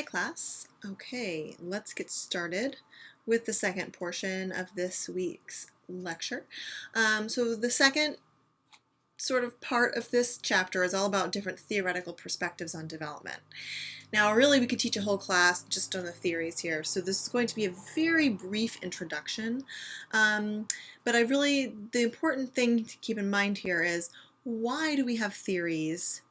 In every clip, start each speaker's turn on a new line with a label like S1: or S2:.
S1: Hi class. Okay, let's get started with the second portion of this week's lecture. So the second sort of part of this chapter is all about different theoretical perspectives on development. Now really we could teach a whole class just on the theories here, so this is going to be a very brief introduction, but the important thing to keep in mind here is, why do we have theories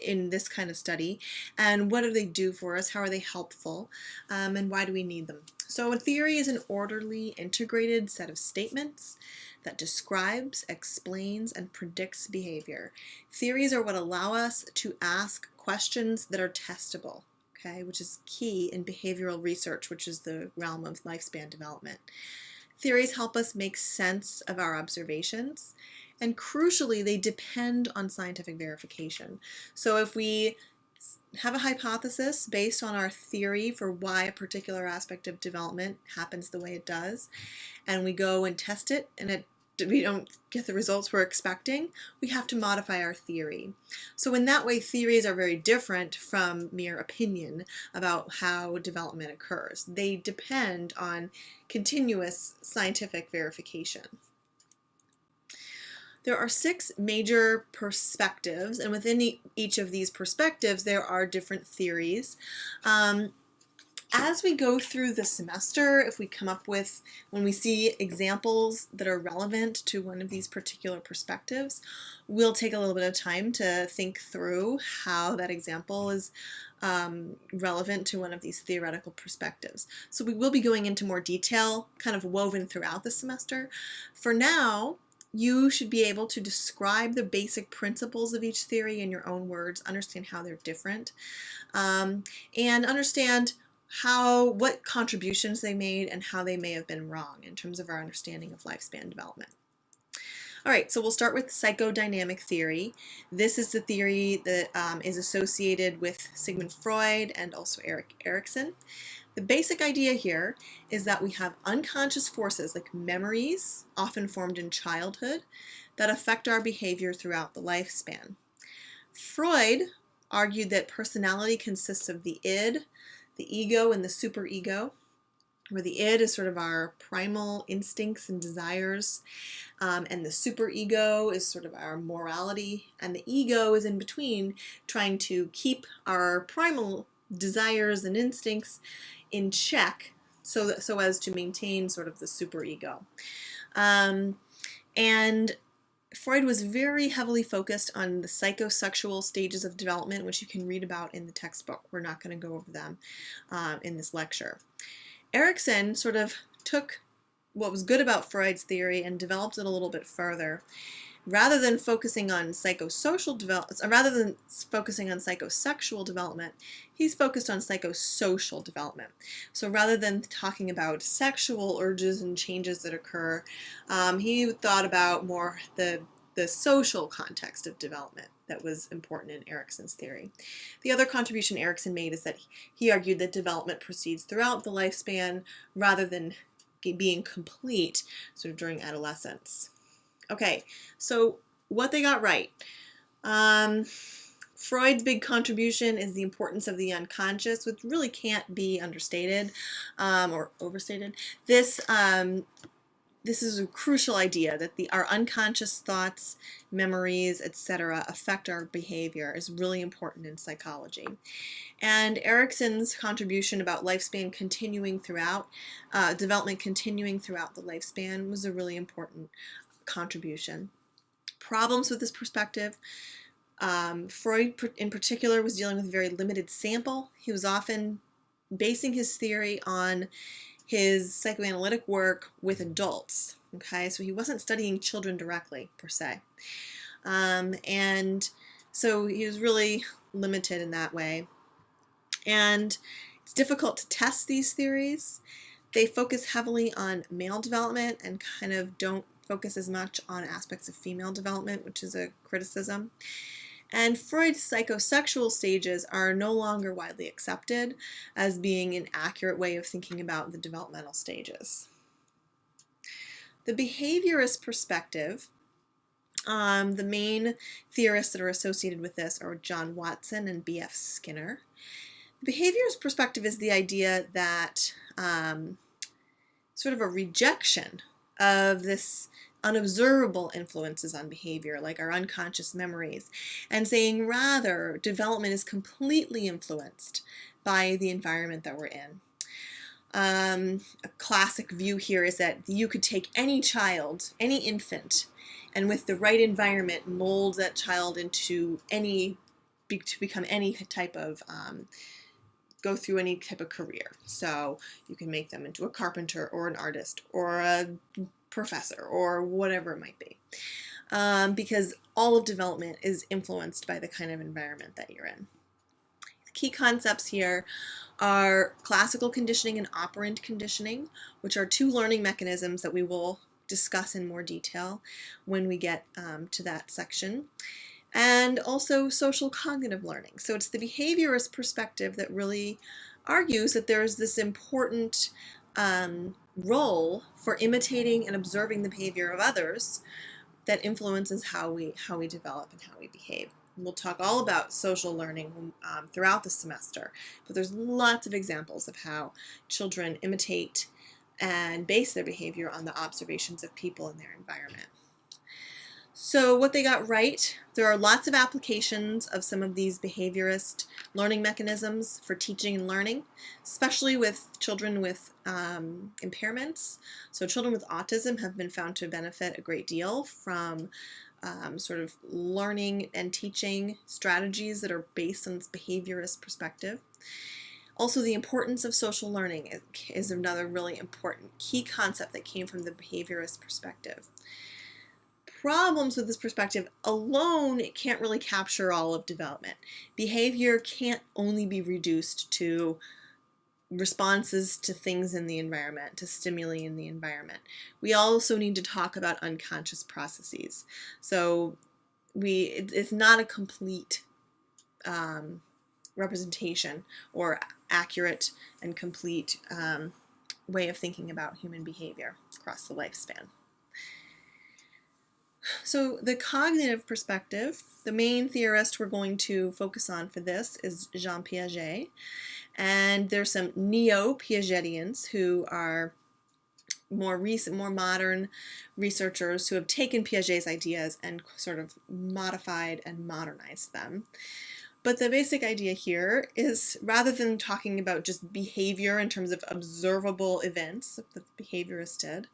S1: in this kind of study, and what do they do for us, how are they helpful, and why do we need them? So a theory is an orderly, integrated set of statements that describes, explains, and predicts behavior. Theories are what allow us to ask questions that are testable, okay, which is key in behavioral research, which is the realm of lifespan development. Theories help us make sense of our observations, and crucially, they depend on scientific verification. So if we have a hypothesis based on our theory for why a particular aspect of development happens the way it does, and we go and test it, and we don't get the results we're expecting, we have to modify our theory. So in that way, theories are very different from mere opinion about how development occurs. They depend on continuous scientific verification. There are 6 major perspectives, and within each of these perspectives there are different theories. As we go through the semester, when we see examples that are relevant to one of these particular perspectives, we'll take a little bit of time to think through how that example is relevant to one of these theoretical perspectives. So we will be going into more detail, kind of woven throughout the semester. For now, you should be able to describe the basic principles of each theory in your own words, understand how they're different, and understand what contributions they made and how they may have been wrong in terms of our understanding of lifespan development. All right, so we'll start with psychodynamic theory. This is the theory that is associated with Sigmund Freud and also Erik Erikson. The basic idea here is that we have unconscious forces like memories, often formed in childhood, that affect our behavior throughout the lifespan. Freud argued that personality consists of the id, the ego, and the superego, where the id is sort of our primal instincts and desires, and the superego is sort of our morality, and the ego is in between, trying to keep our primal desires and instincts in check so as to maintain sort of the superego. And Freud was very heavily focused on the psychosexual stages of development, which you can read about in the textbook. We're not going to go over them in this lecture. Erikson sort of took what was good about Freud's theory and developed it a little bit further. Rather than focusing on psychosexual development, he's focused on psychosocial development. So rather than talking about sexual urges and changes that occur, he thought about more the social context of development that was important in Erikson's theory. The other contribution Erikson made is that he argued that development proceeds throughout the lifespan rather than being complete sort of during adolescence. Okay, so what they got right. Freud's big contribution is the importance of the unconscious, which really can't be understated or overstated. This is a crucial idea that our unconscious thoughts, memories, etc. affect our behavior is really important in psychology. And Erikson's contribution about lifespan continuing throughout, development continuing throughout the lifespan was a really important contribution. Problems with this perspective. Freud in particular was dealing with a very limited sample. He was often basing his theory on his psychoanalytic work with adults. Okay, so he wasn't studying children directly per se. And so he was really limited in that way. And it's difficult to test these theories. They focus heavily on male development and kind of don't focus as much on aspects of female development, which is a criticism. And Freud's psychosexual stages are no longer widely accepted as being an accurate way of thinking about the developmental stages. The behaviorist perspective, the main theorists that are associated with this are John Watson and B.F. Skinner. The behaviorist perspective is the idea that sort of a rejection of this unobservable influences on behavior, like our unconscious memories, and saying rather development is completely influenced by the environment that we're in. A classic view here is that you could take any child, any infant, and with the right environment mold that child into to become any type of go through any type of career. So you can make them into a carpenter or an artist or a professor or whatever it might be. Because all of development is influenced by the kind of environment that you're in. The key concepts here are classical conditioning and operant conditioning, which are two learning mechanisms that we will discuss in more detail when we get to that section. And also social cognitive learning. So it's the behaviorist perspective that really argues that there's this important role for imitating and observing the behavior of others that influences how we develop and how we behave. We'll talk all about social learning throughout the semester, but there's lots of examples of how children imitate and base their behavior on the observations of people in their environment. So what they got right, there are lots of applications of some of these behaviorist learning mechanisms for teaching and learning, especially with children with impairments. So children with autism have been found to benefit a great deal from sort of learning and teaching strategies that are based on this behaviorist perspective. Also, the importance of social learning is another really important key concept that came from the behaviorist perspective. Problems with this perspective alone, it can't really capture all of development. Behavior can't only be reduced to responses to things in the environment, to stimuli in the environment. We also need to talk about unconscious processes. So it's not a complete representation or accurate and complete way of thinking about human behavior across the lifespan. So the cognitive perspective, the main theorist we're going to focus on for this is Jean Piaget. And there's some neo-Piagetians who are more recent, more modern researchers who have taken Piaget's ideas and sort of modified and modernized them. But the basic idea here is, rather than talking about just behavior in terms of observable events that the behaviorists did,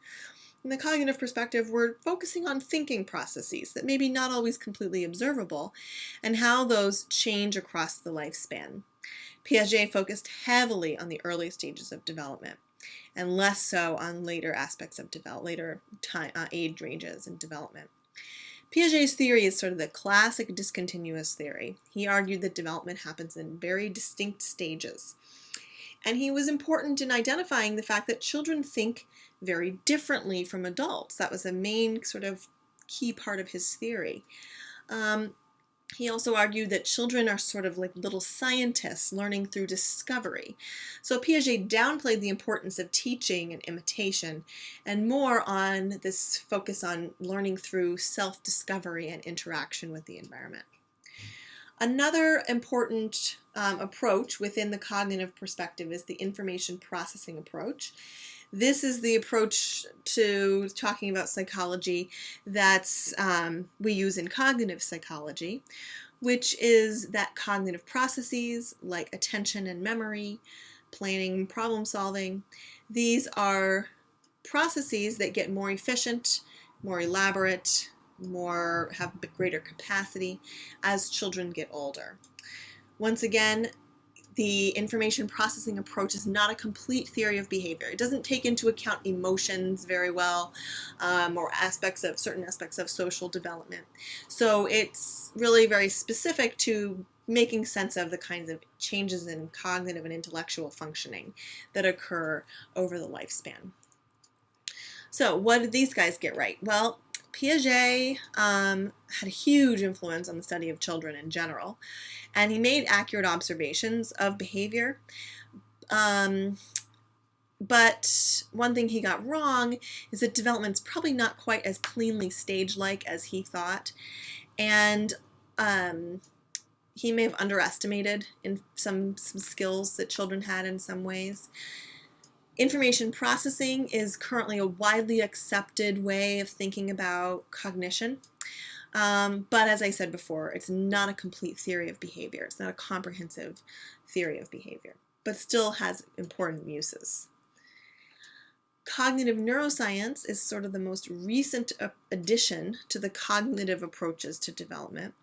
S1: in the cognitive perspective, we're focusing on thinking processes that may be not always completely observable and how those change across the lifespan. Piaget focused heavily on the early stages of development and less so on later aspects of later time, age ranges in development. Piaget's theory is sort of the classic discontinuous theory. He argued that development happens in very distinct stages. And he was important in identifying the fact that children think very differently from adults. That was a main sort of key part of his theory. He also argued that children are sort of like little scientists learning through discovery. So Piaget downplayed the importance of teaching and imitation and more on this focus on learning through self-discovery and interaction with the environment. Another important approach within the cognitive perspective is the information processing approach. This is the approach to talking about psychology that's we use in cognitive psychology, which is that cognitive processes like attention and memory, planning, problem solving, these are processes that get more efficient, more elaborate, have greater capacity as children get older. Once again, the information processing approach is not a complete theory of behavior. It doesn't take into account emotions very well or certain aspects of social development. So it's really very specific to making sense of the kinds of changes in cognitive and intellectual functioning that occur over the lifespan. So what did these guys get right? Well, Piaget had a huge influence on the study of children in general, and he made accurate observations of behavior. But one thing he got wrong is that development's probably not quite as cleanly stage-like as he thought, and he may have underestimated in some skills that children had in some ways. Information processing is currently a widely accepted way of thinking about cognition. But as I said before, it's not a complete theory of behavior. It's not a comprehensive theory of behavior, but still has important uses. Cognitive neuroscience is sort of the most recent addition to the cognitive approaches to development.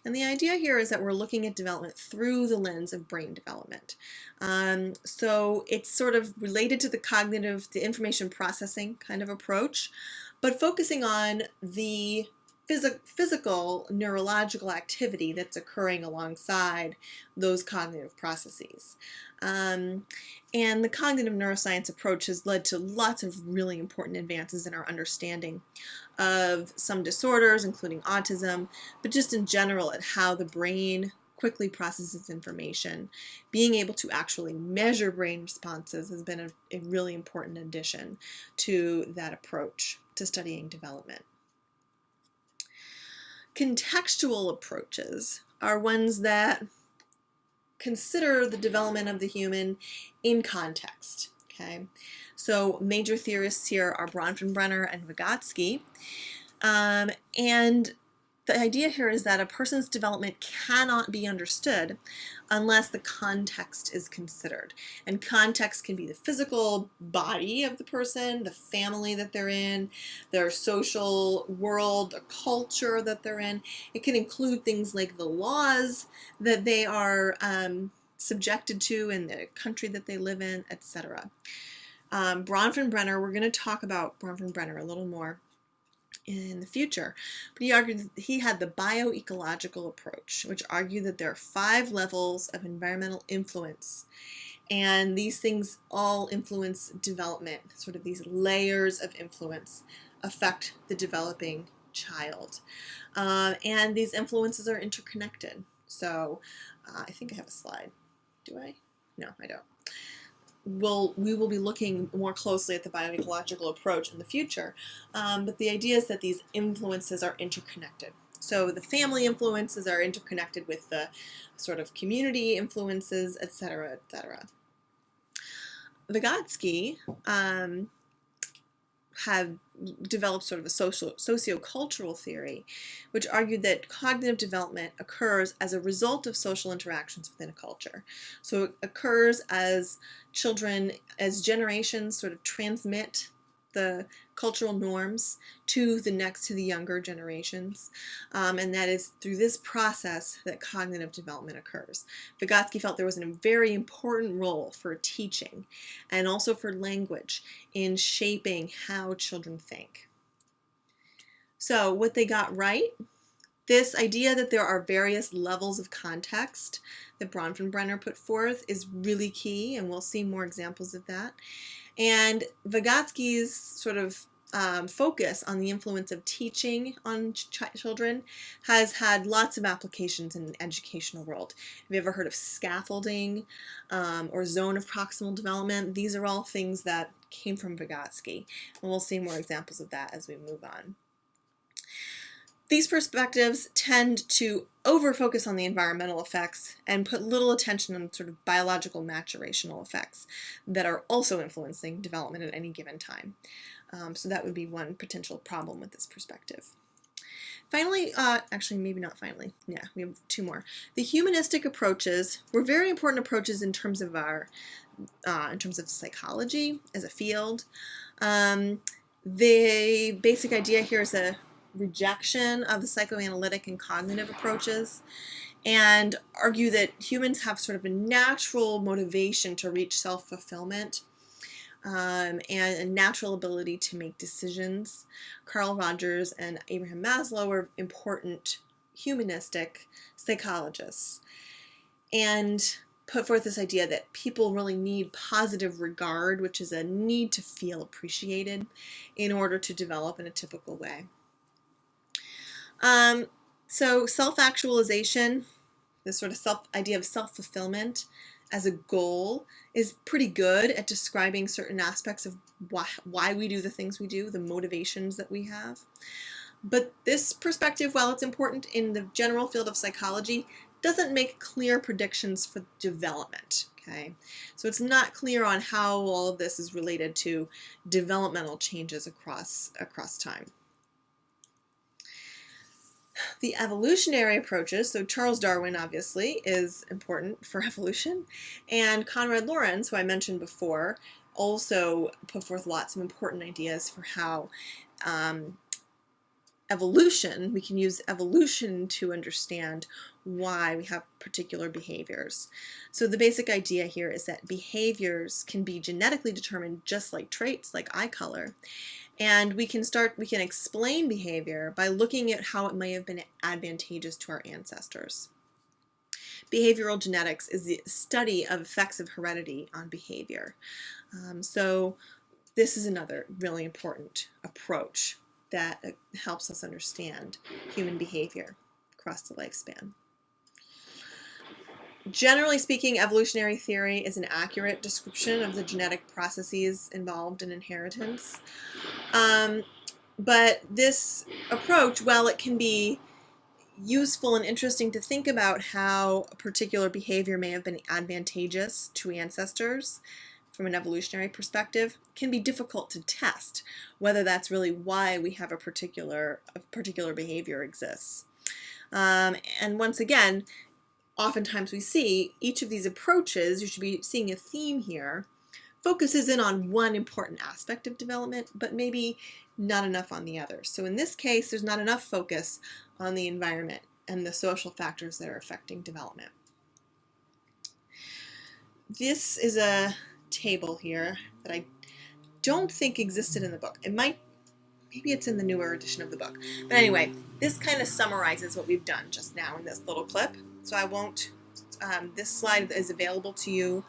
S1: And the idea here is that we're looking at development through the lens of brain development. So it's sort of related to the information processing kind of approach, but focusing on the physical neurological activity that's occurring alongside those cognitive processes. And the cognitive neuroscience approach has led to lots of really important advances in our understanding of some disorders, including autism, but just in general at how the brain quickly processes information. Being able to actually measure brain responses has been a really important addition to that approach to studying development. Contextual approaches are ones that consider the development of the human in context. Okay, so major theorists here are Bronfenbrenner and Vygotsky, and the idea here is that a person's development cannot be understood unless the context is considered. And context can be the physical body of the person, the family that they're in, their social world, the culture that they're in. It can include things like the laws that they are subjected to in the country that they live in, etc. Bronfenbrenner, we're going to talk about Bronfenbrenner a little more in the future, but he argued that he had the bioecological approach, which argued that there are 5 levels of environmental influence, and these things all influence development. Sort of these layers of influence affect the developing child, and these influences are interconnected. So I think I have a slide. Do I? No, I don't. We will be looking more closely at the bioecological approach in the future, but the idea is that these influences are interconnected. So the family influences are interconnected with the sort of community influences, etc., etc. Vygotsky had developed sort of a sociocultural theory, which argued that cognitive development occurs as a result of social interactions within a culture. So it occurs as generations sort of transmit the cultural norms to the younger generations, and that is through this process that cognitive development occurs. Vygotsky felt there was a very important role for teaching and also for language in shaping how children think. So what they got right, this idea that there are various levels of context that Bronfenbrenner put forth is really key, and we'll see more examples of that. And Vygotsky's sort of focus on the influence of teaching on children has had lots of applications in the educational world. Have you ever heard of scaffolding or zone of proximal development? These are all things that came from Vygotsky, and we'll see more examples of that as we move on. These perspectives tend to over-focus on the environmental effects and put little attention on sort of biological maturational effects that are also influencing development at any given time. So that would be one potential problem with this perspective. Finally, actually maybe not finally, yeah, we have 2 more. The humanistic approaches were very important approaches in terms of psychology as a field. The basic idea here is a rejection of the psychoanalytic and cognitive approaches, and argue that humans have sort of a natural motivation to reach self-fulfillment and a natural ability to make decisions. Carl Rogers and Abraham Maslow were important humanistic psychologists and put forth this idea that people really need positive regard, which is a need to feel appreciated, in order to develop in a typical way. So self-actualization, this sort of idea of self-fulfillment as a goal, is pretty good at describing certain aspects of why we do the things we do, the motivations that we have. But this perspective, while it's important in the general field of psychology, doesn't make clear predictions for development. Okay, so it's not clear on how all of this is related to developmental changes across time. The evolutionary approaches, so Charles Darwin obviously is important for evolution, and Konrad Lorenz, who I mentioned before, also put forth lots of important ideas for how we can use evolution to understand why we have particular behaviors. So the basic idea here is that behaviors can be genetically determined just like traits, like eye color. And we can explain behavior by looking at how it may have been advantageous to our ancestors. Behavioral genetics is the study of effects of heredity on behavior. So this is another really important approach that helps us understand human behavior across the lifespan. Generally speaking, evolutionary theory is an accurate description of the genetic processes involved in inheritance. But this approach, while it can be useful and interesting to think about how a particular behavior may have been advantageous to ancestors from an evolutionary perspective, can be difficult to test whether that's really why we have a particular behavior exists. And once again, oftentimes we see each of these approaches, you should be seeing a theme here, focuses in on one important aspect of development, but maybe not enough on the others. So in this case, there's not enough focus on the environment and the social factors that are affecting development. This is a table here that I don't think existed in the book. It might, maybe it's in the newer edition of the book. But anyway, this kind of summarizes what we've done just now in this little clip. So I won't, this slide is available to you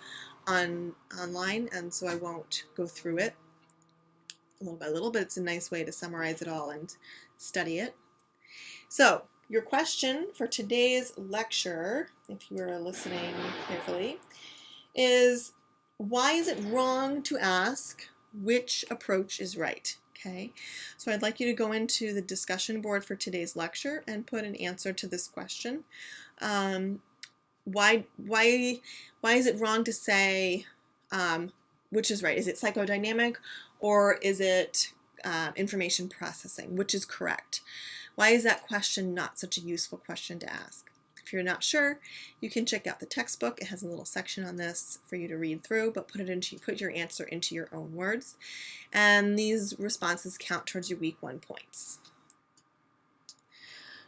S1: online, and so I won't go through it little by little, but it's a nice way to summarize it all and study it. So your question for today's lecture, if you were listening carefully, is why is it wrong to ask which approach is right? Okay, so I'd like you to go into the discussion board for today's lecture and put an answer to this question. Why is it wrong to say which is right? Is it psychodynamic or is it information processing? Which is correct? Why is that question not such a useful question to ask? If you're not sure, you can check out the textbook. It has a little section on this for you to read through, but put your answer into your own words. And these responses count towards your week 1 points.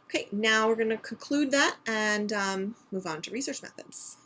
S1: Okay, now we're going to conclude that and move on to research methods.